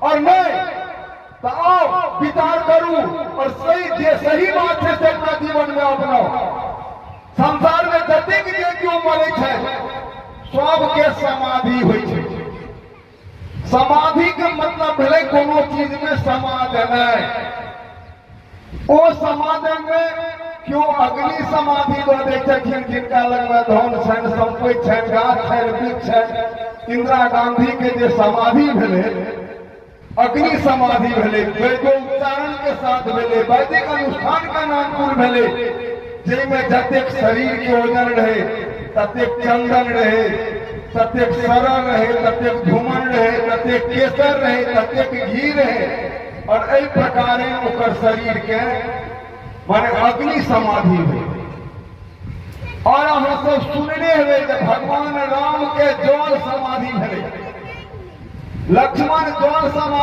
और नहीं तो आओ विचार करूं और सही बात है से अपना जीवन में अपनाओ। संसार में जतेक जे क्यों मरे छे सबके समाधि होइ छे। समाधि के मतलब भेलै कोनो चीज में समाधि नहीं। ओ समाधि में क्यों अग्नि समाधि दो दै छथिन जिनका लग में धन छनि संपत्ति छनि गाछ छनि वृक्ष छनि। इंदिरा गांधी के जे समाधि भेलै अग्नि समाधि भेलै वेदोच्चारण के साथ भेलै वैदिक अनुष्ठान का नामपुर भेलै जाहिमे जतेक शरीर के ओजन रहे ततेक चंदन रहे ततेक सरल रहे ततेक धूमन रहे ततेक केसर रहे ततेक घी रहे और एहि प्रकारे ओकर शरीर के माने अग्नि समाधि भेल। और अहाँ सब सुनने हुए भगवान राम के जल समाधि भेलै लक्ष्मण जल समाधि